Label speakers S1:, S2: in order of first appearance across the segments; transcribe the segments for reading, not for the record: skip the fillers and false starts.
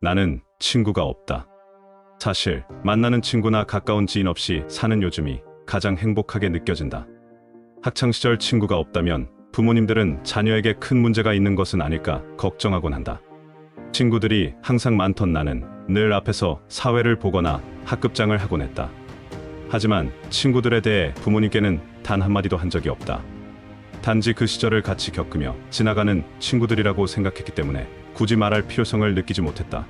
S1: 나는 친구가 없다. 사실 만나는 친구나 가까운 지인 없이 사는 요즘이 가장 행복하게 느껴진다. 학창시절 친구가 없다면 부모님들은 자녀에게 큰 문제가 있는 것은 아닐까 걱정하곤 한다. 친구들이 항상 많던 나는 늘 앞에서 사회를 보거나 학급장을 하곤 했다. 하지만 친구들에 대해 부모님께는 단 한마디도 한 적이 없다. 단지 그 시절을 같이 겪으며 지나가는 친구들이라고 생각했기 때문에 굳이 말할 필요성을 느끼지 못했다.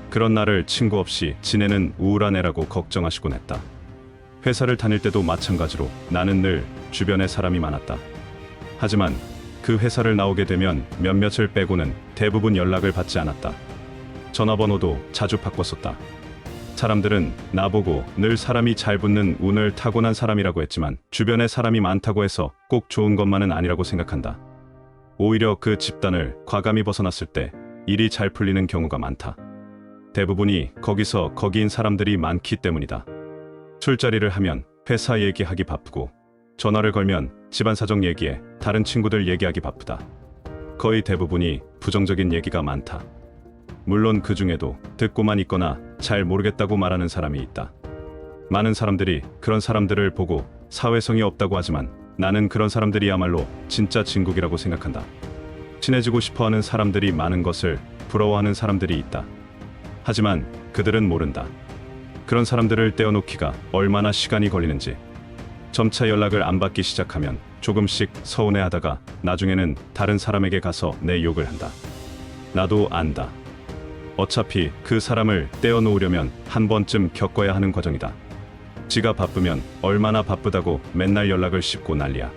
S1: 그런 나를 친구 없이 지내는 우울한 애라고 걱정하시곤 했다. 회사를 다닐 때도 마찬가지로 나는 늘 주변에 사람이 많았다. 하지만 그 회사를 나오게 되면 몇몇을 빼고는 대부분 연락을 받지 않았다. 전화번호도 자주 바꿨었다. 사람들은 나보고 늘 사람이 잘 붙는 운을 타고난 사람이라고 했지만 주변에 사람이 많다고 해서 꼭 좋은 것만은 아니라고 생각한다. 오히려 그 집단을 과감히 벗어났을 때 일이 잘 풀리는 경우가 많다. 대부분이 거기서 거기인 사람들이 많기 때문이다. 술자리를 하면 회사 얘기하기 바쁘고 전화를 걸면 집안 사정 얘기에 다른 친구들 얘기하기 바쁘다. 거의 대부분이 부정적인 얘기가 많다. 물론 그 중에도 듣고만 있거나 잘 모르겠다고 말하는 사람이 있다. 많은 사람들이 그런 사람들을 보고 사회성이 없다고 하지만 나는 그런 사람들이야말로 진짜 진국이라고 생각한다. 친해지고 싶어하는 사람들이 많은 것을 부러워하는 사람들이 있다. 하지만 그들은 모른다. 그런 사람들을 떼어놓기가 얼마나 시간이 걸리는지. 점차 연락을 안 받기 시작하면 조금씩 서운해하다가 나중에는 다른 사람에게 가서 내 욕을 한다. 나도 안다. 어차피 그 사람을 떼어놓으려면 한 번쯤 겪어야 하는 과정이다. 지가 바쁘면 얼마나 바쁘다고 맨날 연락을 씹고 난리야.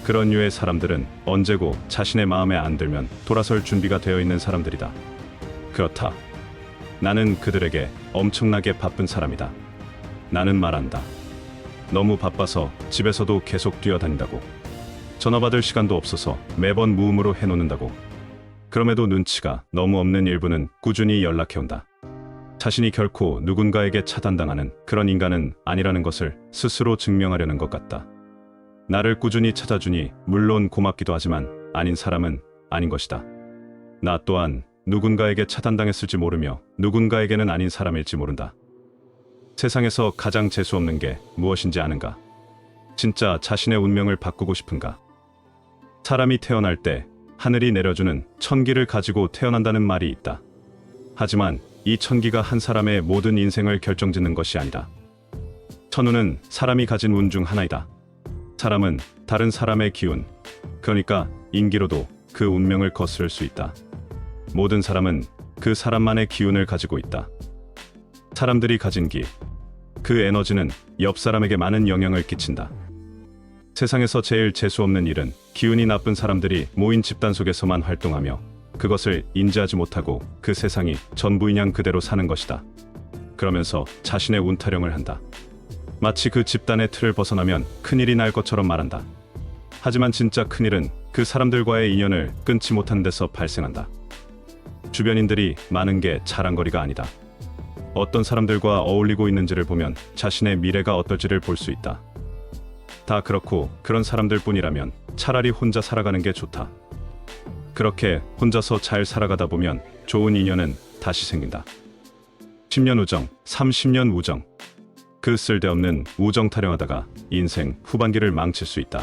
S1: 그런 류의 사람들은 언제고 자신의 마음에 안 들면 돌아설 준비가 되어 있는 사람들이다. 그렇다. 나는 그들에게 엄청나게 바쁜 사람이다. 나는 말한다. 너무 바빠서 집에서도 계속 뛰어다닌다고. 전화 받을 시간도 없어서 매번 무음으로 해놓는다고. 그럼에도 눈치가 너무 없는 일부는 꾸준히 연락해온다. 자신이 결코 누군가에게 차단당하는 그런 인간은 아니라는 것을 스스로 증명하려는 것 같다. 나를 꾸준히 찾아주니 물론 고맙기도 하지만 아닌 사람은 아닌 것이다. 나 또한 누군가에게 차단당했을지 모르며 누군가에게는 아닌 사람일지 모른다. 세상에서 가장 재수없는 게 무엇인지 아는가? 진짜 자신의 운명을 바꾸고 싶은가? 사람이 태어날 때 하늘이 내려주는 천기를 가지고 태어난다는 말이 있다. 하지만 이 천기가 한 사람의 모든 인생을 결정짓는 것이 아니다. 천운은 사람이 가진 운 중 하나이다. 사람은 다른 사람의 기운, 그러니까 인기로도 그 운명을 거스를 수 있다. 모든 사람은 그 사람만의 기운을 가지고 있다. 사람들이 가진 기, 그 에너지는 옆 사람에게 많은 영향을 끼친다. 세상에서 제일 재수없는 일은 기운이 나쁜 사람들이 모인 집단 속에서만 활동하며 그것을 인지하지 못하고 그 세상이 전부인 양 그대로 사는 것이다. 그러면서 자신의 운타령을 한다. 마치 그 집단의 틀을 벗어나면 큰일이 날 것처럼 말한다. 하지만 진짜 큰일은 그 사람들과의 인연을 끊지 못하는 데서 발생한다. 주변인들이 많은 게 자랑거리가 아니다. 어떤 사람들과 어울리고 있는지를 보면 자신의 미래가 어떨지를 볼 수 있다. 다 그렇고 그런 사람들 뿐이라면 차라리 혼자 살아가는 게 좋다. 그렇게 혼자서 잘 살아가다 보면 좋은 인연은 다시 생긴다. 10년 우정, 30년 우정. 그 쓸데없는 우정 타령하다가 인생 후반기를 망칠 수 있다.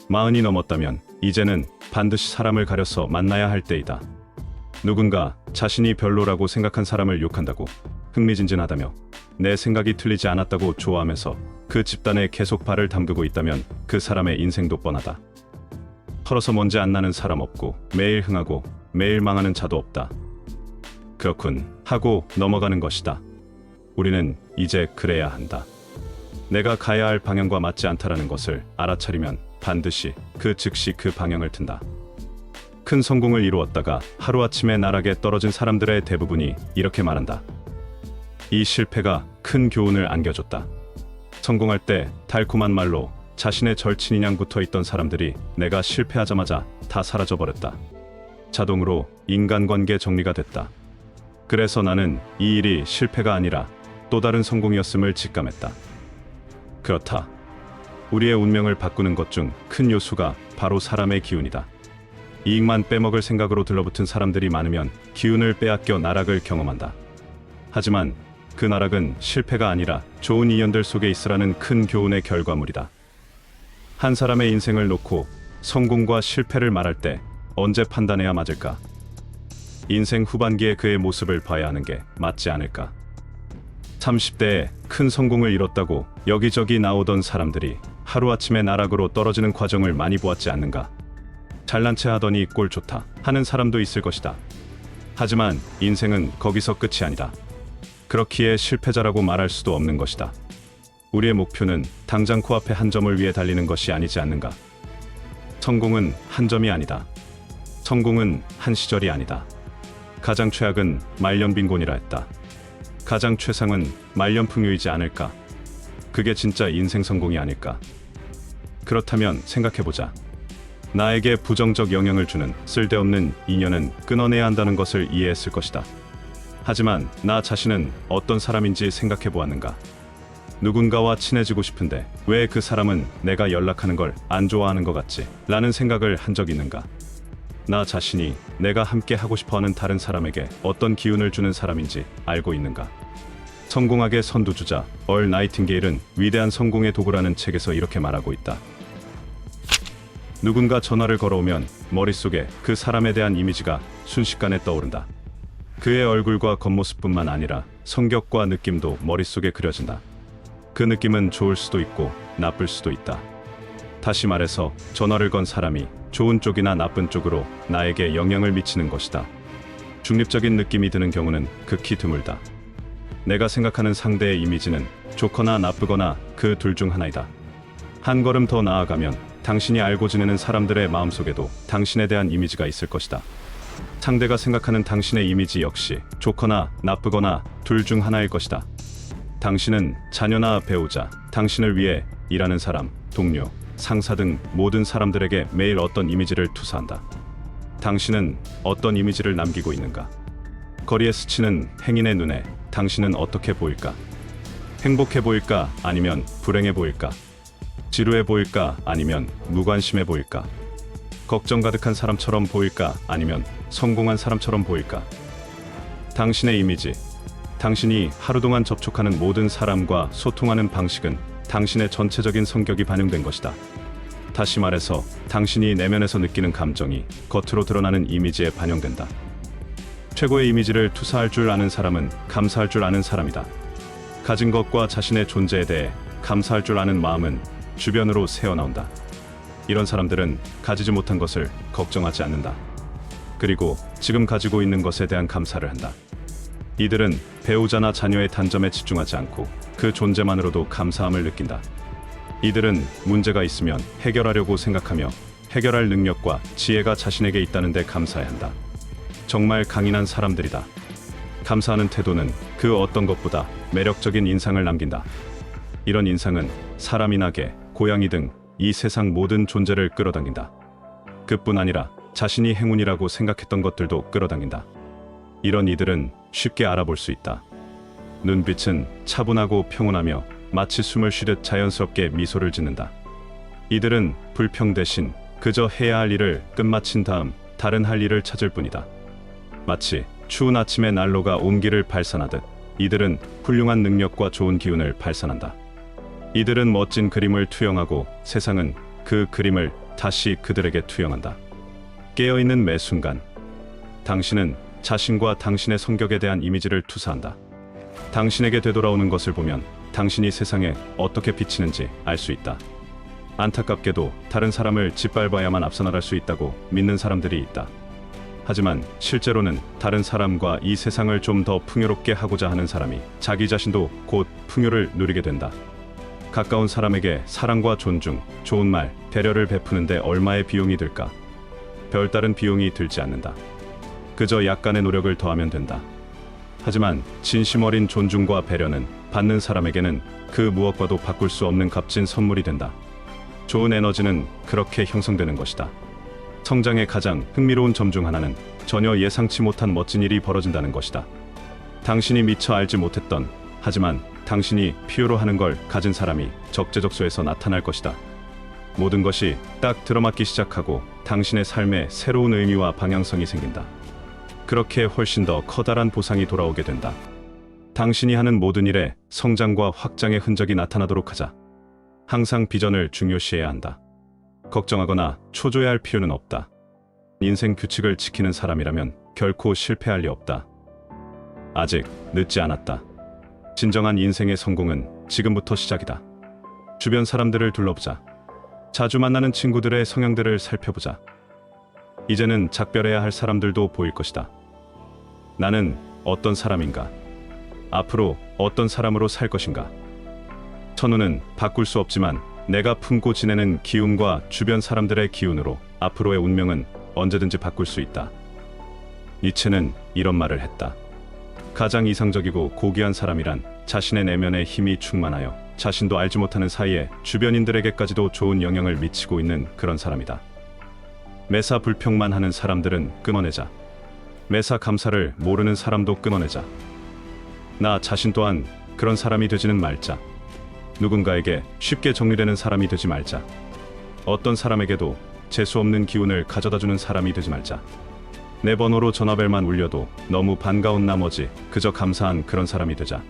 S1: 40이 넘었다면 이제는 반드시 사람을 가려서 만나야 할 때이다. 누군가 자신이 별로라고 생각한 사람을 욕한다고 흥미진진하다며 내 생각이 틀리지 않았다고 좋아하면서 그 집단에 계속 발을 담그고 있다면 그 사람의 인생도 뻔하다. 털어서 먼지 안 나는 사람 없고 매일 흥하고 매일 망하는 자도 없다. 그렇군 하고 넘어가는 것이다. 우리는 이제 그래야 한다. 내가 가야 할 방향과 맞지 않다라는 것을 알아차리면 반드시 그 즉시 그 방향을 튼다. 큰 성공을 이루었다가 하루아침에 나락에 떨어진 사람들의 대부분이 이렇게 말한다. 이 실패가 큰 교훈을 안겨줬다. 성공할 때 달콤한 말로 자신의 절친인 양 붙어있던 사람들이 내가 실패하자마자 다 사라져버렸다. 자동으로 인간관계 정리가 됐다. 그래서 나는 이 일이 실패가 아니라 또 다른 성공이었음을 직감했다. 그렇다. 우리의 운명을 바꾸는 것 중 큰 요소가 바로 사람의 기운이다. 이익만 빼먹을 생각으로 들러붙은 사람들이 많으면 기운을 빼앗겨 나락을 경험한다. 하지만 그 나락은 실패가 아니라 좋은 인연들 속에 있으라는 큰 교훈의 결과물이다. 한 사람의 인생을 놓고 성공과 실패를 말할 때 언제 판단해야 맞을까? 인생 후반기에 그의 모습을 봐야 하는 게 맞지 않을까? 30대에 큰 성공을 이뤘다고 여기저기 나오던 사람들이 하루아침에 나락으로 떨어지는 과정을 많이 보았지 않는가? 잘난 체 하더니 꼴 좋다 하는 사람도 있을 것이다. 하지만 인생은 거기서 끝이 아니다. 그렇기에 실패자라고 말할 수도 없는 것이다. 우리의 목표는 당장 코앞의 한 점을 위해 달리는 것이 아니지 않는가? 성공은 한 점이 아니다. 성공은 한 시절이 아니다. 가장 최악은 말년빈곤이라 했다. 가장 최상은 말년풍요이지 않을까? 그게 진짜 인생 성공이 아닐까? 그렇다면 생각해보자. 나에게 부정적 영향을 주는 쓸데없는 인연은 끊어내야 한다는 것을 이해했을 것이다. 하지만 나 자신은 어떤 사람인지 생각해보았는가? 누군가와 친해지고 싶은데 왜 그 사람은 내가 연락하는 걸 안 좋아하는 것 같지? 라는 생각을 한 적 있는가? 나 자신이 내가 함께 하고 싶어하는 다른 사람에게 어떤 기운을 주는 사람인지 알고 있는가? 성공학의 선두주자 얼 나이팅게일은 위대한 성공의 도구라는 책에서 이렇게 말하고 있다. 누군가 전화를 걸어오면 머릿속에 그 사람에 대한 이미지가 순식간에 떠오른다. 그의 얼굴과 겉모습뿐만 아니라 성격과 느낌도 머릿속에 그려진다. 그 느낌은 좋을 수도 있고 나쁠 수도 있다. 다시 말해서 전화를 건 사람이 좋은 쪽이나 나쁜 쪽으로 나에게 영향을 미치는 것이다. 중립적인 느낌이 드는 경우는 극히 드물다. 내가 생각하는 상대의 이미지는 좋거나 나쁘거나 그 둘 중 하나이다. 한 걸음 더 나아가면 당신이 알고 지내는 사람들의 마음속에도 당신에 대한 이미지가 있을 것이다. 상대가 생각하는 당신의 이미지 역시 좋거나 나쁘거나 둘 중 하나일 것이다. 당신은 자녀나 배우자, 당신을 위해 일하는 사람, 동료, 상사 등 모든 사람들에게 매일 어떤 이미지를 투사한다. 당신은 어떤 이미지를 남기고 있는가? 거리에 스치는 행인의 눈에 당신은 어떻게 보일까? 행복해 보일까? 아니면 불행해 보일까? 지루해 보일까? 아니면 무관심해 보일까? 걱정 가득한 사람처럼 보일까? 아니면 성공한 사람처럼 보일까? 당신의 이미지, 당신이 하루 동안 접촉하는 모든 사람과 소통하는 방식은 당신의 전체적인 성격이 반영된 것이다. 다시 말해서 당신이 내면에서 느끼는 감정이 겉으로 드러나는 이미지에 반영된다. 최고의 이미지를 투사할 줄 아는 사람은 감사할 줄 아는 사람이다. 가진 것과 자신의 존재에 대해 감사할 줄 아는 마음은 주변으로 새어나온다. 이런 사람들은 가지지 못한 것을 걱정하지 않는다. 그리고 지금 가지고 있는 것에 대한 감사를 한다. 이들은 배우자나 자녀의 단점에 집중하지 않고 그 존재만으로도 감사함을 느낀다. 이들은 문제가 있으면 해결하려고 생각하며 해결할 능력과 지혜가 자신에게 있다는 데 감사해야 한다. 정말 강인한 사람들이다. 감사하는 태도는 그 어떤 것보다 매력적인 인상을 남긴다. 이런 인상은 사람이나 개, 고양이 등 이 세상 모든 존재를 끌어당긴다. 그뿐 아니라 자신이 행운이라고 생각했던 것들도 끌어당긴다. 이런 이들은 쉽게 알아볼 수 있다. 눈빛은 차분하고 평온하며 마치 숨을 쉬듯 자연스럽게 미소를 짓는다. 이들은 불평 대신 그저 해야 할 일을 끝마친 다음 다른 할 일을 찾을 뿐이다. 마치 추운 아침에 난로가 온기를 발산하듯 이들은 훌륭한 능력과 좋은 기운을 발산한다. 이들은 멋진 그림을 투영하고 세상은 그 그림을 다시 그들에게 투영한다. 깨어있는 매 순간 당신은 자신과 당신의 성격에 대한 이미지를 투사한다. 당신에게 되돌아오는 것을 보면 당신이 세상에 어떻게 비치는지 알 수 있다. 안타깝게도 다른 사람을 짓밟아야만 앞서 나갈 수 있다고 믿는 사람들이 있다. 하지만 실제로는 다른 사람과 이 세상을 좀 더 풍요롭게 하고자 하는 사람이 자기 자신도 곧 풍요를 누리게 된다. 가까운 사람에게 사랑과 존중, 좋은 말, 배려를 베푸는데 얼마의 비용이 들까? 별다른 비용이 들지 않는다. 그저 약간의 노력을 더하면 된다. 하지만 진심 어린 존중과 배려는 받는 사람에게는 그 무엇과도 바꿀 수 없는 값진 선물이 된다. 좋은 에너지는 그렇게 형성되는 것이다. 성장의 가장 흥미로운 점 중 하나는 전혀 예상치 못한 멋진 일이 벌어진다는 것이다. 당신이 미처 알지 못했던, 하지만 당신이 필요로 하는 걸 가진 사람이 적재적소에서 나타날 것이다. 모든 것이 딱 들어맞기 시작하고 당신의 삶에 새로운 의미와 방향성이 생긴다. 그렇게 훨씬 더 커다란 보상이 돌아오게 된다. 당신이 하는 모든 일에 성장과 확장의 흔적이 나타나도록 하자. 항상 비전을 중요시해야 한다. 걱정하거나 초조해할 필요는 없다. 인생 규칙을 지키는 사람이라면 결코 실패할 리 없다. 아직 늦지 않았다. 진정한 인생의 성공은 지금부터 시작이다. 주변 사람들을 둘러보자. 자주 만나는 친구들의 성향들을 살펴보자. 이제는 작별해야 할 사람들도 보일 것이다. 나는 어떤 사람인가? 앞으로 어떤 사람으로 살 것인가? 천우는 바꿀 수 없지만 내가 품고 지내는 기운과 주변 사람들의 기운으로 앞으로의 운명은 언제든지 바꿀 수 있다. 니체는 이런 말을 했다. 가장 이상적이고 고귀한 사람이란 자신의 내면에 힘이 충만하여 자신도 알지 못하는 사이에 주변인들에게까지도 좋은 영향을 미치고 있는 그런 사람이다. 매사 불평만 하는 사람들은 끊어내자. 매사 감사를 모르는 사람도 끊어내자. 나 자신 또한 그런 사람이 되지는 말자. 누군가에게 쉽게 정리되는 사람이 되지 말자. 어떤 사람에게도 재수 없는 기운을 가져다주는 사람이 되지 말자. 내 번호로 전화벨만 울려도 너무 반가운 나머지 그저 감사한 그런 사람이 되자.